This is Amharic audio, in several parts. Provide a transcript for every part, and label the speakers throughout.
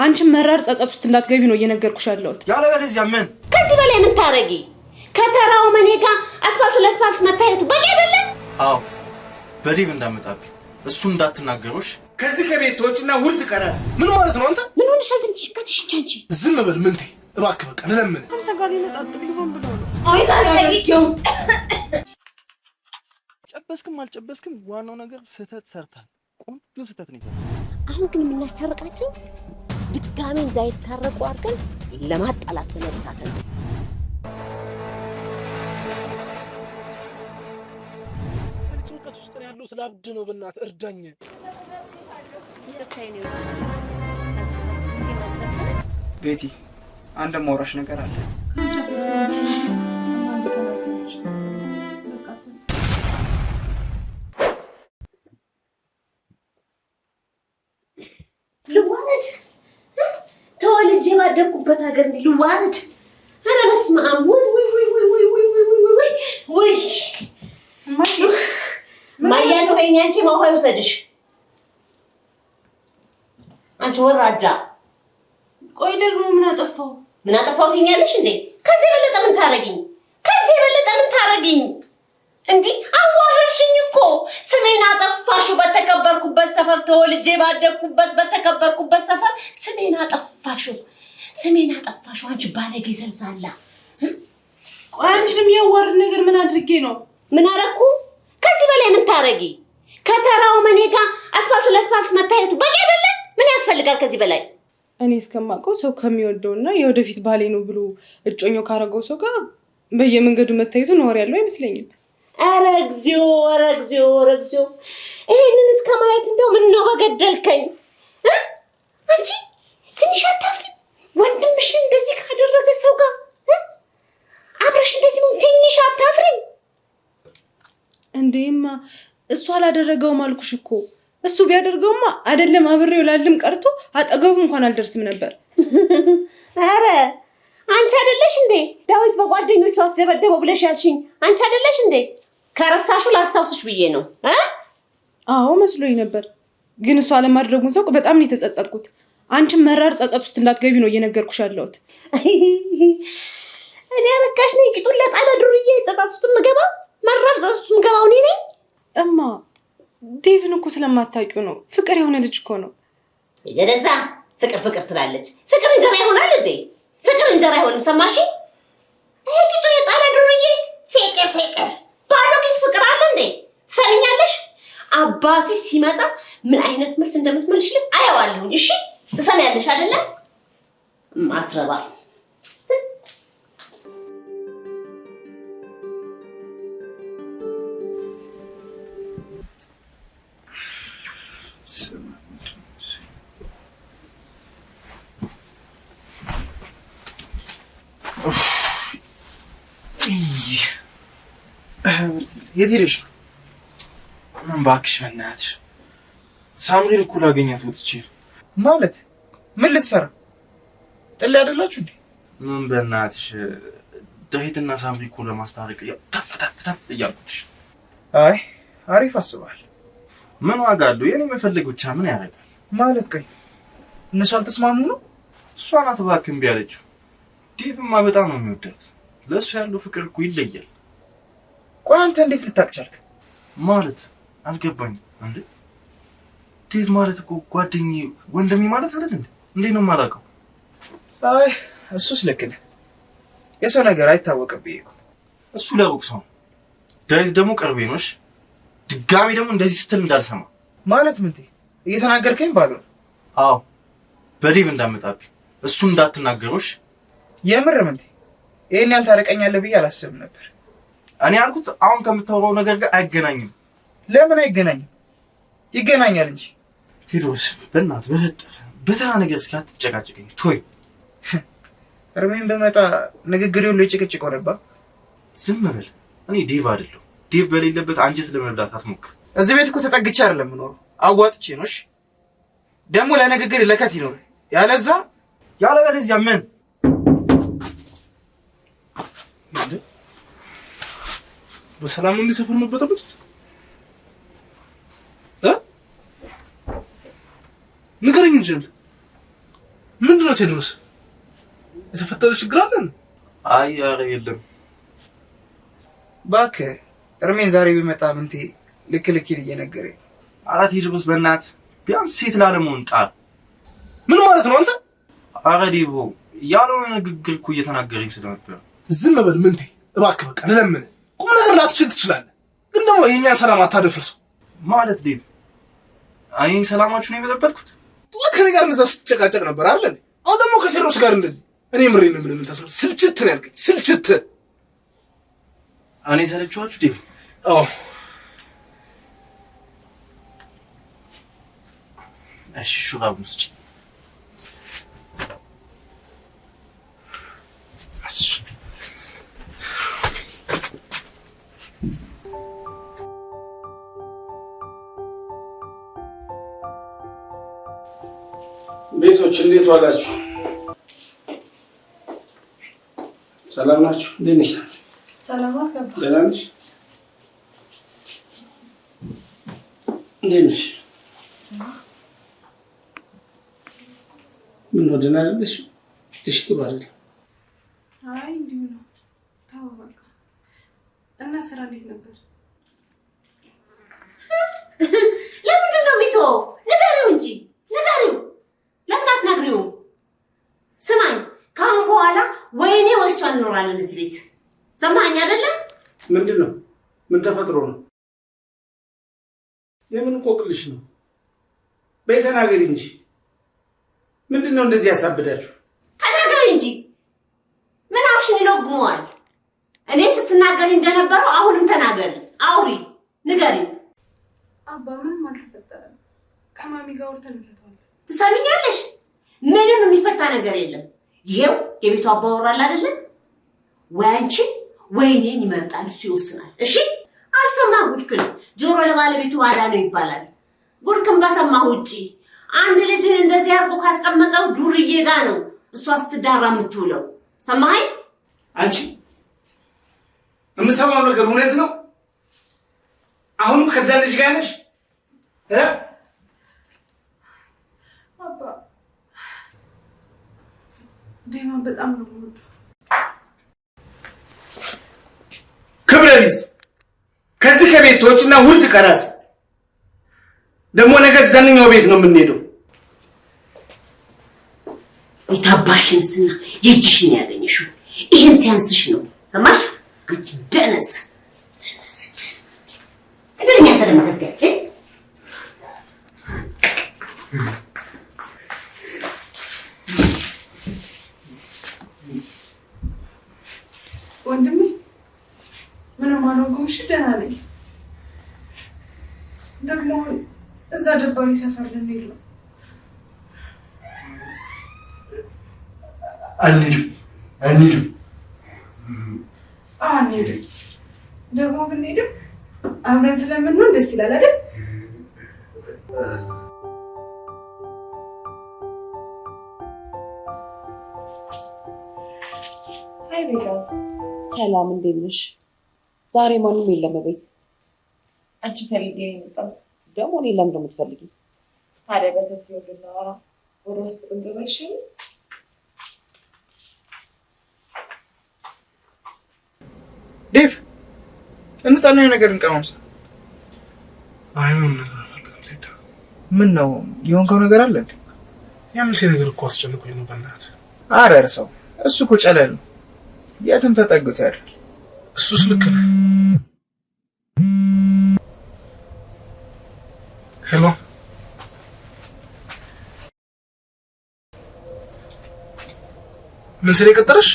Speaker 1: አንቺ መራር ጸጸት ውስጥ እንዳትገቢ ነው እየነገርኩሽ ያለሁት።
Speaker 2: ያለበለዚያ ምን
Speaker 3: ከዚህ በላይ ምን ታረጊ? ከተራው መኔ ጋር አስፋልቱ ለአስፋልት መታየቱ በቂ አይደለም?
Speaker 2: አዎ በዲብ እንዳመጣብኝ እሱ እንዳትናገሩሽ።
Speaker 4: ከዚህ ከቤት ወጪና ውርድ ቀራስ ምን ማለት ነው? አንተ
Speaker 3: ምን ሆነሻል? ድምፅሽ ከንሽ አንቺ
Speaker 4: ዝም በል ምንቴ፣ እባክህ በቃ ለምን
Speaker 1: አንተ ጋር ሊነጣጥል ይሆን ብለው ነው።
Speaker 3: አይ ታረጊው።
Speaker 2: ጨበስክም አልጨበስክም ዋናው ነገር ስህተት ሰርታል። ቆንጆ ስህተት ነው ይሰራል።
Speaker 3: አሁን ግን የምናስታርቃቸው ድጋሚ እንዳይታረቁ አድርገን ለማጣላት ለመብታተን ነው።
Speaker 4: ጭንቀት ውስጥ ነው ያለው። ስላብድ ነው። በእናትህ እርዳኝ።
Speaker 5: ቤቲ አንድ ማውራሽ ነገር አለ።
Speaker 3: ልዋረድ ተወልጄ ባደኩበት ሀገር እንዲህ ልዋረድ? ኧረ በስመ አብ! ውይ ማያት ወይኔ አንቺ ማውሃ ይውሰድሽ። አንቺ ወራዳ!
Speaker 1: ቆይ ደግሞ ምን አጠፋው?
Speaker 3: ምን አጠፋው ትይኛለሽ እንዴ? ከዚህ የበለጠ ምን ታረጊኝ? ከዚህ የበለጠ ምን ታረጊኝ? እንዴ አዋረድሽኝ እኮ። ስሜን አጠፋሽው። በተከበርኩበት ሰፈር ተወልጄ ባደኩበት በተከበርኩበት ሰፈር ስሜን አጠፋሽው። ስሜን አጠፋሽው። አንቺ ባለጌ ዘልዛላ!
Speaker 1: ቆይ አንቺንም ያዋርድ ነገር ምን አድርጌ ነው?
Speaker 3: ምን አረኩ? ከዚህ በላይ ምን ታረጊ? ከተራው መኔ ጋር አስፋልቱ ለአስፋልት መታየቱ በቂ አይደለም? ምን ያስፈልጋል ከዚህ በላይ?
Speaker 1: እኔ እስከማውቀው ሰው ከሚወደውና የወደፊት ባሌ ነው ብሎ እጮኛው ካረገው ሰው ጋር በየመንገዱ መታየቱ ነውር ያለው አይመስለኝም።
Speaker 3: ኧረ እግዚኦ! ኧረ እግዚኦ! ኧረ እግዚኦ! ይሄንን እስከማየት እንደው ምን ነው በገደልከኝ። አንቺ ትንሽ አታፍሪም? ወንድምሽን እንደዚህ ካደረገ ሰው ጋር አብረሽ እንደዚህ ነው። ትንሽ አታፍሪም?
Speaker 1: እንዴማ እሱ አላደረገውም አልኩሽ እኮ። እሱ ቢያደርገውማ አይደለም አብሬው ላልም ቀርቶ አጠገቡ እንኳን አልደርስም ነበር።
Speaker 3: ኧረ አንቺ አይደለሽ እንዴ ዳዊት በጓደኞቹ አስደበደበው ብለሽ ያልሽኝ? አንቺ አይደለሽ እንዴ? ከረሳሹ ላስታውስሽ ብዬ ነው።
Speaker 1: አዎ መስሎኝ ነበር፣ ግን እሱ አለማድረጉን ሰው በጣም ነው የተጸጸትኩት። አንቺም መራር ጸጸት ውስጥ እንዳትገቢ ነው እየነገርኩሽ ያለሁት።
Speaker 3: እኔ አረጋሽ ነኝ ቂጡን ለጣለ ዱርዬ ጸጸት ውስጥ ምገባ? መራር ጸጸት ውስጥ ምገባው እኔ ነኝ?
Speaker 1: እማ ዴቭን እኮ ስለማታውቂው ነው። ፍቅር የሆነ ልጅ እኮ ነው።
Speaker 3: የደዛ ፍቅር ፍቅር ትላለች። ፍቅር እንጀራ ይሆናል እንዴ? ፍቅር እንጀራ አይሆንም። ሰማሽ? ይሄ ቂጡን የጣለ ዱርዬ ፍቅር ፍቅር ባዶ ኪስ ፍቅር አለ እንዴ? ትሰሚኛለሽ? አባትሽ ሲመጣ ምን አይነት መልስ እንደምትመልሽልኝ አየዋለሁ። እሺ ትሰሚያለሽ አይደለ? ማትረባ
Speaker 5: የት ሄደሽ ነው?
Speaker 2: ምን እባክሽ በእናትሽ ሳምሪን እኮ ላገኛት ወጥቼ።
Speaker 5: ማለት ምን ልትሰራ? ጥላ አይደላችሁ እንዴ?
Speaker 2: ምን በእናትሽ ዳዊትና ሳምሪ እኮ ለማስታረቅ ተፍ ተፍ ተፍ እያልኩሽ።
Speaker 5: አይ አሪፍ አስባል።
Speaker 2: ምን ዋጋ አለው? የኔ መፈለግ ብቻ ምን ያደርጋል?
Speaker 5: ማለት ቆይ እነሱ አልተስማሙ ነው?
Speaker 2: እሷ ናት እባክህ እምቢ አለችው። ዴቭማ በጣም ነው የሚወዳት። ለእሱ ያለው ፍቅር እኮ ይለያል።
Speaker 5: ቆይ አንተ እንዴት ልታውቅ ቻልክ?
Speaker 2: ማለት አልገባኝም። እንዴ ዴቭ ማለት እኮ ጓደኛዬ ወንድሜ ማለት አይደል እንዴ? እንዴት ነው የማላውቀው?
Speaker 5: አይ እሱስ ልክ ነህ። የሰው ነገር አይታወቅብኝ እኮ።
Speaker 2: እሱ ለሩቅ ሰው፣ ዳዊት ደግሞ ቅርቤ ነው። እሺ ድጋሚ ደግሞ እንደዚህ ስትል እንዳልሰማ።
Speaker 5: ማለት ምን እየተናገርከኝ ባልሆነ?
Speaker 2: አዎ በዴቭ እንዳመጣብኝ እሱ እንዳትናገሩሽ።
Speaker 5: የምር ምን ይሄን ያልታረቀኛለህ ብዬ አላስብም ነበር።
Speaker 2: እኔ ያልኩት አሁን ከምታወራው ነገር ጋር አይገናኝም።
Speaker 5: ለምን አይገናኝም? ይገናኛል እንጂ።
Speaker 2: ቴዎድሮስ በእናትህ በተራ ነገር እስኪ አትጨቃጨቀኝ። ቶይ
Speaker 5: እርሜን በመጣ ንግግር ሁሉ ይጭቅጭቅ ሆነባ።
Speaker 2: ዝም በል። እኔ ዴቭ አይደለሁ። ዴቭ በሌለበት አንጀት ለመብላት አትሞክር።
Speaker 5: እዚህ ቤት እኮ ተጠግቼ አይደለም የምኖረው፣ አዋጥቼ ነው። እሺ ደግሞ ለንግግር ለከት ይኖር።
Speaker 2: ያለበለዚያ ምን
Speaker 4: በሰላም ነው ሰፈር መበጠበጥ? ንገረኝ እንጂ ቴድሮስ የተፈጠረ ችግር አለ?
Speaker 2: አይ ኧረ የለም።
Speaker 5: እባክህ እርሜን ዛሬ ቢመጣ ምንቴ ልክልኪን እየነገረኝ።
Speaker 2: ኧረ ቴድሮስ በእናትህ ቢያንስ ሴት ላለመሆን ጣር።
Speaker 4: ምን ማለት ነው አንተ?
Speaker 2: ኧረ ዴቦ ያልሆነ ንግግር እኮ እየተናገረኝ ስለነበር
Speaker 4: ዝም በል ምንቴ እባክህ። በቃ ለምን ቁም ነገር ላትችል ትችላለህ፣ ግን ደግሞ የእኛን ሰላም አታደፍርሰው።
Speaker 2: ማለት ዴብ እኔ ሰላማችሁ ነው የበጠበጥኩት?
Speaker 4: ጠዋት ከኔ ጋር እንደዛ ስትጨቃጨቅ ነበር አይደል? አሁን ደግሞ ከቴድሮስ ጋር እንደዚህ። እኔ ምሬን ነው ምን ተስፋ ስልችት ነው ያልከኝ? ስልችት
Speaker 2: እኔ ሰለችኋችሁ ዴብ?
Speaker 4: አዎ
Speaker 2: እሺ ሹራብ ውስጥ
Speaker 6: ቤቶች እንዴት ዋላችሁ? ሰላም ናችሁ? እንዴት ነሽ?
Speaker 1: ሰላም አልገባ።
Speaker 6: ደህና ነሽ? እንዴት ነሽ? ምን ነው ደህና አይደለሽ? ፊትሽ ጥሩ አይደለም።
Speaker 1: አይ እንዲሁ ነው። ተው በቃ። እና ስራ እንዴት ነበር?
Speaker 3: ለምንድን ነው የሚተወው? ንገሪው እንጂ ንገሪው። ለምን አትነግሪውም? ስማኝ፣ ከአሁን በኋላ ወይኔ ወይ እሷ እንኖራለን እዚህ ቤት። ሰማኸኝ አይደለ?
Speaker 6: ምንድን ነው? ምን ተፈጥሮ ነው? የምን ቆቅልሽ ነው? በይ ተናገሪ እንጂ። ምንድን ነው እንደዚህ ያሳብዳችሁ?
Speaker 3: ተናገሪ እንጂ። ምን አፍሽን ይለጉመዋል? እኔ ስትናገሪ እንደነበረው አሁንም ተናገሪ፣ አውሪ፣ ንገሪ።
Speaker 1: አባ ምንም አልተፈጠረም። ከማሚ ጋር ወርተን እንፈታዋለን።
Speaker 3: ትሰሚኛለሽ? ምንም የሚፈታ ነገር የለም። ይሄው የቤቱ አባወራል አይደለ? ወይ አንቺ ወይ እኔን ይመርጣል፣ እሱ ይወስናል። እሺ አልሰማህ? ጉድክን ጆሮ ለባለቤቱ ባዳ ነው ይባላል። ጉድክን በሰማህ ውጪ አንድ ልጅን እንደዚህ አድርጎ ካስቀመጠው ዱርዬ ጋር ነው እሷ ስትዳራ የምትውለው። ሰማኸኝ?
Speaker 6: አንቺ የምሰማው ነገር እውነት ነው? አሁንም ከዛ ልጅ ጋር ነሽ?
Speaker 1: አባ ዴማን በጣም ነው የምወደው።
Speaker 6: ክብረ ቢስ ከዚህ ከቤት ትወጪና ውርድ ቀራጽ። ደግሞ ነገ ዘንኛው ቤት ነው የምንሄደው።
Speaker 3: የታባሽንስና የእጅሽን ያገኘሽው ይሄን ሲያንስሽ ነው። ሰማሽ? አንቺ ደነስ ደነሰች። እግርኛ ተረመከከ
Speaker 1: ወንድሜ ምንም አልሆንኩም። እሺ ደህና ነኝ። ደግሞ እዛ ደባሪ ሰፈር ልንሄድ ነው።
Speaker 2: አንሂድም።
Speaker 1: አንሄድም። ደግሞ ብንሄድም አብረን ስለምንሆን ደስ ይላል አይደል?
Speaker 7: አይ ቤዛ፣ ሰላም እንዴት ነሽ? ዛሬ ማንም የለም ቤት።
Speaker 8: አንቺ ፈልጌ ነው የመጣሁት።
Speaker 7: ደግሞ እኔ ለምን ነው የምትፈልጊው?
Speaker 8: ታዲያ በሰፊው ልናወራ ወደ ውስጥ ብንገባ ይሻላል።
Speaker 5: ዴቭ እንጣና ነገር እንቀማምሳ።
Speaker 4: አይ ምን ነገር አልፈልግም ቴዳ።
Speaker 5: ምን ነው የሆንከው ነገር አለ?
Speaker 4: የምንቴ ነገር እኮ አስጨንቆኝ ነው በእናትህ።
Speaker 5: ኧረ እርሳው፣ እሱ እኮ ጨለል ነው። የትም ተጠግቶ ያለ
Speaker 4: እሱስ ልክ ነህ። ሄሎ ምን ትለኝ ቀጠረሽ?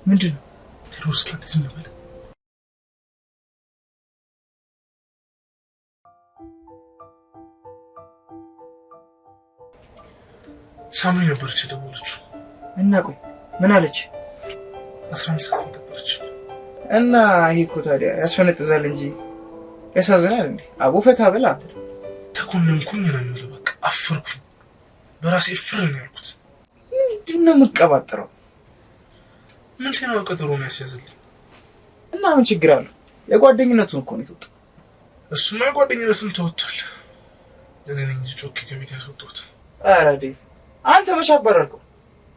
Speaker 5: ምንድን ነው?
Speaker 4: ቴድሮስ ከኔ ዝም በል። ሳምሪ ነበረች የደወለችው።
Speaker 5: እና ቆይ ምን አለች?
Speaker 4: 11 ሰዓት ነበረች።
Speaker 5: እና ይሄ እኮ ታዲያ ያስፈነጥዛል እንጂ ያሳዝናል እንዴ? አቦ ፈታ በላ።
Speaker 4: ተኮነንኩኝ ነው የምልህ። በቃ አፈርኩኝ። በራሴ ፍር ነው ያልኩት።
Speaker 5: ምንድን ነው የምትቀባጥረው?
Speaker 4: ምን ተናው ቀጠሮ ነው ያስያዘልኝ።
Speaker 5: እና ምን ችግር አለው? የጓደኝነቱን እኮ ነው የተወጣው።
Speaker 4: እሱማ የጓደኝነቱን ተወጥቷል። እኔ ነኝ እንጂ ጮኬ ከቤት ያስወጣሁት።
Speaker 5: ኧረ ዴቭ አንተ መች አባረርከው?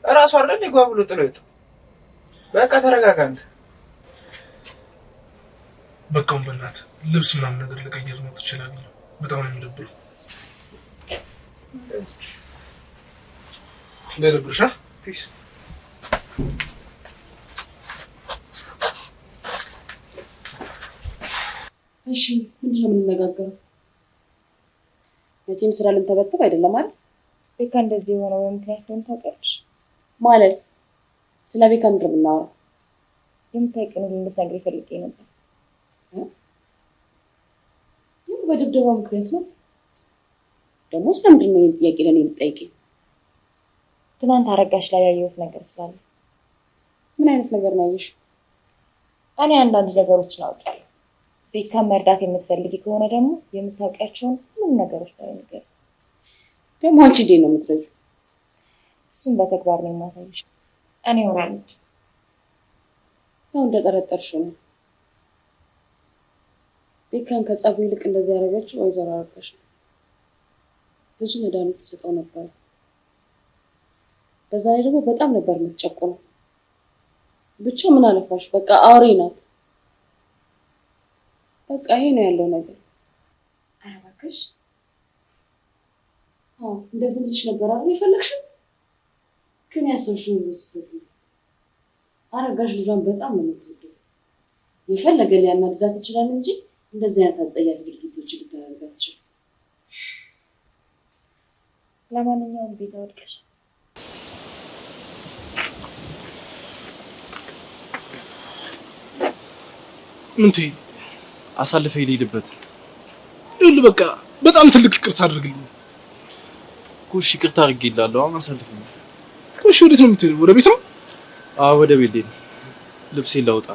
Speaker 5: እራሱ አይደል ይጓ ብሎ ጥሎ ይወጣ። በቃ ተረጋጋ አንተ።
Speaker 4: በቃውን በእናትህ ልብስ ምናምን ነገር ልቀይር ነው ትችላለህ። በጣም ነው የሚደብረው። ለደብርሻ ፒስ
Speaker 7: እሺ ምንድን ነው የምንነጋገረው? መቼም ስራ ልንተበተብ አይደለም አይደል?
Speaker 8: ቤካ እንደዚህ የሆነው በምክንያት ነው ታውቂያለሽ?
Speaker 7: ማለት ስለ ቤካ ምንድን ነው የምናወራው?
Speaker 8: የምታውቂውን ሁሉ እንድትነግሪኝ ፈልጌ ነበር።
Speaker 7: በድብደባ ምክንያት ነው ደግሞ? ስለምንድን ነው ይህን ጥያቄ ለእኔ የምትጠይቂኝ?
Speaker 8: ትናንት አረጋሽ ላይ ያየሁት ነገር ስላለ።
Speaker 7: ምን አይነት ነገር ነው ያየሽ?
Speaker 8: እኔ አንዳንድ ነገሮችን አውቃለሁ። ቤካን መርዳት የምትፈልጊ ከሆነ ደግሞ የምታውቂያቸውን ሁሉም ነገሮች ላይ ነገር
Speaker 7: ደግሞ አንቺ እንዴት ነው የምትረጂው?
Speaker 8: እሱም በተግባር ነው የማሳይሽ። እኔ ወራለች
Speaker 7: ያው እንደጠረጠርሽው ነው። ቤካን ከጸቡ ይልቅ እንደዚህ ያደረገችው ወይዘሮ አረጋሽ ናት። ብዙ መድኃኒት ትሰጠው ነበር። በዛ ላይ ደግሞ በጣም ነበር የምትጨቁነው። ብቻ ምን አለፋሽ በቃ አውሬ ናት። በቃ ይሄ ነው ያለው ነገር።
Speaker 8: ኧረ እባክሽ
Speaker 7: እንደዚህ ልጅ ነበር አይደል የፈለግሽው? ግን ያሰብሽው ሁሉ ስህተት ነው። አረጋሽ ልጇን በጣም ነው የምትወደው። የፈለገ ሊያናድዳት ይችላል እንጂ እንደዚህ አይነት አጸያፊ ድርጊቶች ልታደርግ አትችልም።
Speaker 8: ለማንኛውም ቤዛ ወድቀሽ
Speaker 4: ምንቴ
Speaker 2: አሳልፈ ይልሂድበት።
Speaker 4: ይኸውልህ በቃ በጣም ትልቅ ይቅርታ አድርግልኝ።
Speaker 2: ኩሽ ይቅርታ አድርጌልሃለሁ። አሁን አሳልፈኝ።
Speaker 4: ኩሽ ወዴት ነው የምትሄደው? ወደ ቤት ነው?
Speaker 2: አዎ ወደ ቤት ልሄድ። ልብሴን ላውጣ።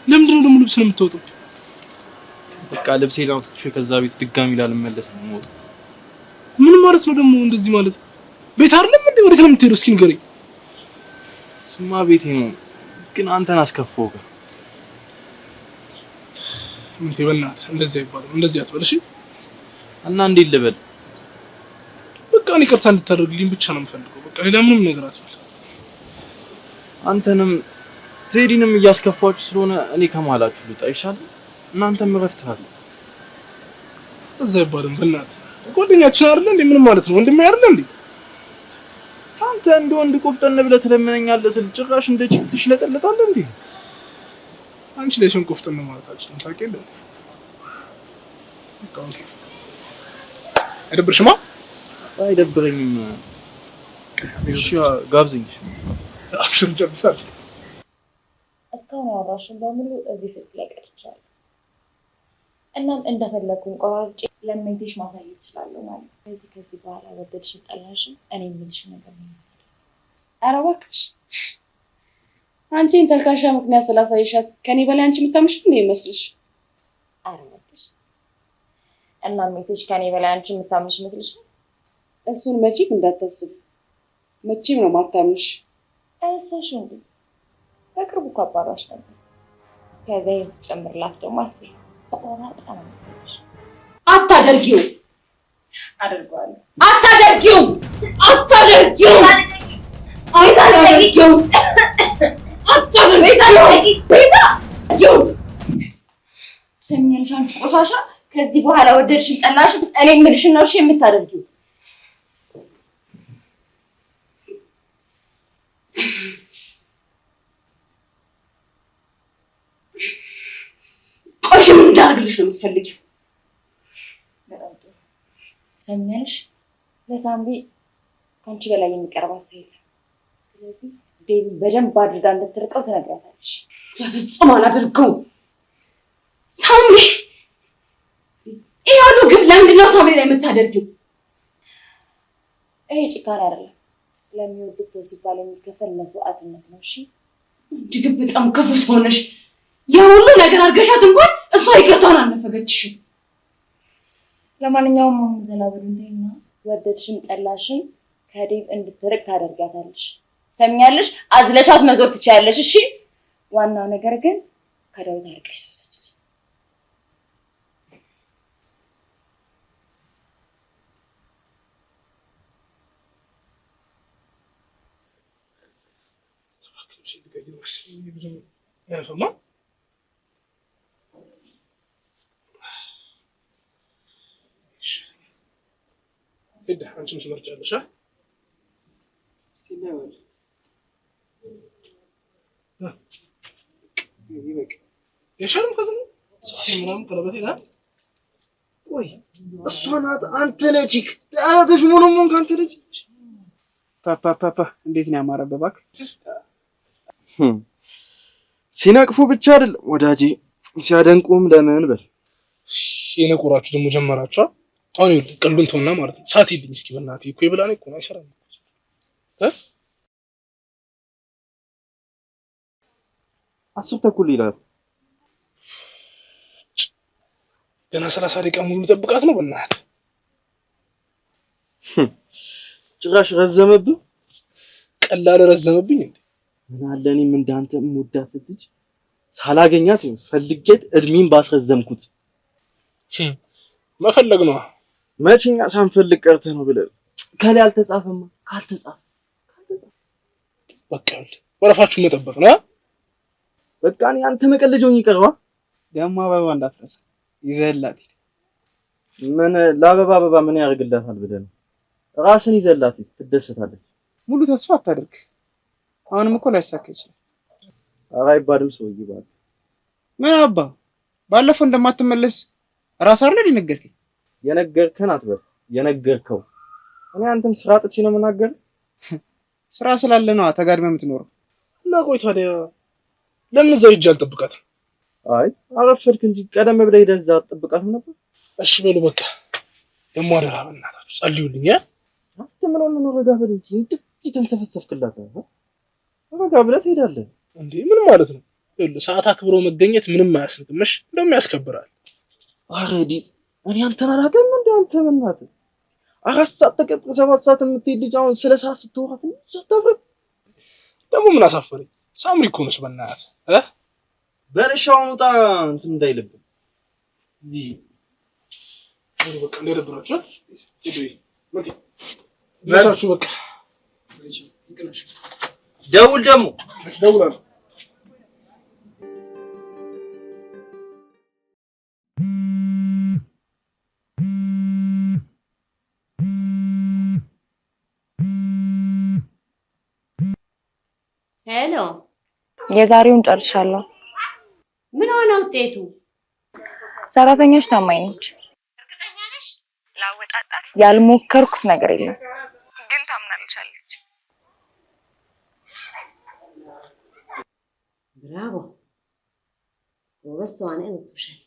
Speaker 4: ለምንድን ነው ደግሞ ልብስ ነው የምታወጣው?
Speaker 2: በቃ ልብሴን አውጥቼ ከዛ ቤት ድጋሚ ላልመለስ ነው የምወጣው።
Speaker 4: ምን ማለት ነው ደግሞ እንደዚህ ማለት? ቤት አይደለም እንዴ? ወዴት ነው የምትሄደው? እስኪ ንገረኝ።
Speaker 2: እሱማ ቤቴ ነው፣ ግን አንተን አስከፋው።
Speaker 4: ምንቴ በእናትህ እንደዚህ አይባልም። እንደዚህ አትበልሽ
Speaker 2: እና እንዴት ልበል?
Speaker 4: በቃ እኔ ይቅርታ እንድታደርግልኝ ብቻ ነው የምፈልገው። በቃ ሌላ ምንም ነገር አትበል።
Speaker 2: አንተንም ቴዲንም እያስከፋችሁ ስለሆነ እኔ ከመሀላችሁ ልውጣ ይሻላል። እናንተም እረፍት አለ።
Speaker 4: እዛ አይባልም። በእናትህ ጓደኛችን አይደለ እንዴ? ምን ማለት ነው? ወንድሜ አይደለ እንዴ?
Speaker 2: አንተ እንደ ወንድ ቆፍጠን ብለህ ትለምነኛለህ ስል ጭራሽ እንደ ቺክ ትሽለጠለጣለህ እንዴ?
Speaker 4: አንቺ ላይ ሸን ቆፍጠን ማለት አልችልም። ታውቂያለህ? በቃ ኦኬ። አይደብርሽማ?
Speaker 2: አይደብረኝም። እሺ ጋብዝኝ።
Speaker 4: አብሽር ጀምሳል።
Speaker 8: እስካሁን ያወራሽን በሙሉ እዚህ ስልክ ላይ ቀርቻለሁ። እናም እንደፈለኩኝ ቆራርጬ ለሜቴሽ ማሳየት እችላለሁ ማለት ነው። ከዚህ በኋላ ወደድሽን ጠላሽን እኔ የምልሽ ነገር ነው።
Speaker 7: ኧረ እባክሽ አንቺን ተልካሻ ምክንያት ስላሳይሻት ከኔ በላይ አንቺ የምታምሽ ምን ይመስልሽ?
Speaker 8: ኧረ እባክሽ እናም ሜቴሽ ከኔ በላይ አንቺ የምታምሽ ይመስልሽ?
Speaker 7: እሱን መቼም እንዳታስብ። መቼም ነው ማታምሽ።
Speaker 8: እልሰሽ እንዴ በቅርቡ እኮ አባራሽ ነበር። ከዛ የምትጨምርላት ደግሞ አስቢ ቆራጣ ነው የምትልሽ።
Speaker 7: አታደርጊው።
Speaker 8: አደርገዋለሁ።
Speaker 7: አታደርጊው። አታደርጊው። አታደርጊው። አታደርጊው።
Speaker 8: ትሰሚኛለሽ አንቺ ቆሻሻ፣ ከዚህ በኋላ ወደድሽን ጠላሽን እኔ የምልሽን ነው እሺ የምታደርጊው።
Speaker 7: ቆሽ ምን እንዳደርግልሽ ነው የምትፈልጊው?
Speaker 8: ትሰሚኛለሽ ለሳምሪ ከአንቺ በላይ የሚቀርባት ሰው የለም። ስለዚህ ቤቢ በደንብ አድርጋ እንድትርቀው ትነግራታለሽ።
Speaker 7: በፍጹም አላደርገውም። ሳምሪ ይሄ ሁሉ ግፍ ለምንድን ነው ሳምሪ ላይ የምታደርጊው?
Speaker 8: ይሄ ጭካኔ አይደለም፣ ለሚወዱት ሰው ሲባል የሚከፈል መስዋዕትነት ነው። እሺ
Speaker 7: እጅግ በጣም ክፉ ሰው ነሽ። የሁሉ ነገር አድርገሻት እንኳን እሷ ይቅርታውን አልነፈገችሽም።
Speaker 8: ለማንኛውም አሁን ዘላበሉንቴና ወደድሽም ጠላሽም ከዴቭ እንድትርቅ ታደርጋታለሽ። ሰሚያለሽ? አዝለሻት መዞር ትችያለሽ። እሺ ዋናው ነገር ግን ከዳዊት አርቀሽ ሰውሰች።
Speaker 4: ሄዳ አንቺም ትመርጫለሽ
Speaker 5: ሲናወል
Speaker 4: የሻለም ከዚህ ምናምን ቀለበት ይላል።
Speaker 5: ቆይ እሷ ናት አንተ ነህ ቺክ ዳራተሽ ሞኖሞን ካንተ ልጅ ፓፓ እንዴት ነው ያማረበት እባክህ። ሲነቅፉ ብቻ አይደለም ወዳጄ ሲያደንቁም ለምን በል።
Speaker 4: የነቁራችሁ ደግሞ ጀመራችሁ። አሁን ይኸውልህ ቀልዱን ተውና ማለት ነው። ሳት ይልኝ እስኪ በእናትህ እኮ ይብላኔ እኮ ነው አይሰራም እ
Speaker 5: 10 ተኩል ይላል።
Speaker 4: ገና 30 ደቂቃ ሙሉ ጠብቃት ነው በእናትህ።
Speaker 5: ጭራሽ ረዘመብህ።
Speaker 4: ቀላል ረዘመብኝ እንዴ?
Speaker 5: ምን አለ እኔም እንዳንተ የምወዳት ልጅ ሳላገኛት ፈልጌት እድሜን ባስረዘምኩት።
Speaker 4: መፈለግ ነው።
Speaker 5: መቼኛ ሳንፈልግ ቀርተህ ነው ብለህ ከላይ አልተጻፈማ። ካልተጻፈ
Speaker 4: በቃ ወረፋችሁ መጠበቅ ነው።
Speaker 5: በቃ እኔ አንተ መቀለጃውን ይቀርባ። ደግሞ አበባ እንዳትረሳ ይዘህላት። ምን ለአበባ ምን ያደርግላታል ብለህ ነው? ራስን ይዘህላት ትደሰታለች። ሙሉ ተስፋ አታድርግ። አሁንም እኮ ላይሳካ ይችላል። ኧረ አይባልም ሰውዬ ባል ምን አባ ባለፈው እንደማትመለስ ራስ አይደል የነገርከኝ? የነገርከን አትበል የነገርከው። እኔ አንተን ስራ ጥቼ ነው የምናገር። ስራ ስላለ ነው ተጋድመህ የምትኖረው።
Speaker 4: እና ቆይ ታዲያ ለምን እዛ ሂጅ አልጠብቃትም?
Speaker 5: አይ አረፈድክ እንጂ ቀደም ብለህ ሄደህ እዛ አትጠብቃትም ነበር?
Speaker 4: እሺ በሉ በቃ ደግሞ አደራ በእናታችሁ ጸልዩልኝ።
Speaker 5: አንተ ምን ሆነህ ነው? ረጋ በል እንጂ እንደዚህ ተንሰፈሰፍክላት። ረጋ ብለህ ትሄዳለህ
Speaker 4: እንዴ? ምን ማለት ነው? ይኸውልህ ሰዓት አክብሮ መገኘት ምንም አያስንቅምሽ፣ እንደውም ያስከብራል።
Speaker 5: አረዲ እኔ አንተን አላውቅም እንዴ? አንተ በእናትህ 4 ሰዓት ተቀጥረህ 7 ሰዓት የምትሄድ ልጅ አሁን ስለ ሰዓት ስትወራት እንዴ?
Speaker 4: ደግሞ ምን አሳፈረኝ? ሳምሪ እኮ ነሽ በእናትህ
Speaker 5: በለሻው ውጣ እንትን እንዳይልብህ እዚህ
Speaker 4: በቃ እንደደብራችሁ ለታችሁ በቃ
Speaker 5: ደውል ደግሞ
Speaker 4: ደውላለሁ።
Speaker 3: ሄሎ
Speaker 8: የዛሬውን ጨርሻለሁ።
Speaker 3: ምን ሆነ ውጤቱ?
Speaker 8: ሰራተኛሽ ታማኝ ነች።
Speaker 3: እርግጠኛ ነሽ?
Speaker 8: ላወጣጣት ያልሞከርኩት ነገር የለም፣ ግን ታምናለች።
Speaker 3: ብራቮ ጎበዝ ተዋናይ ወጥቶሻል።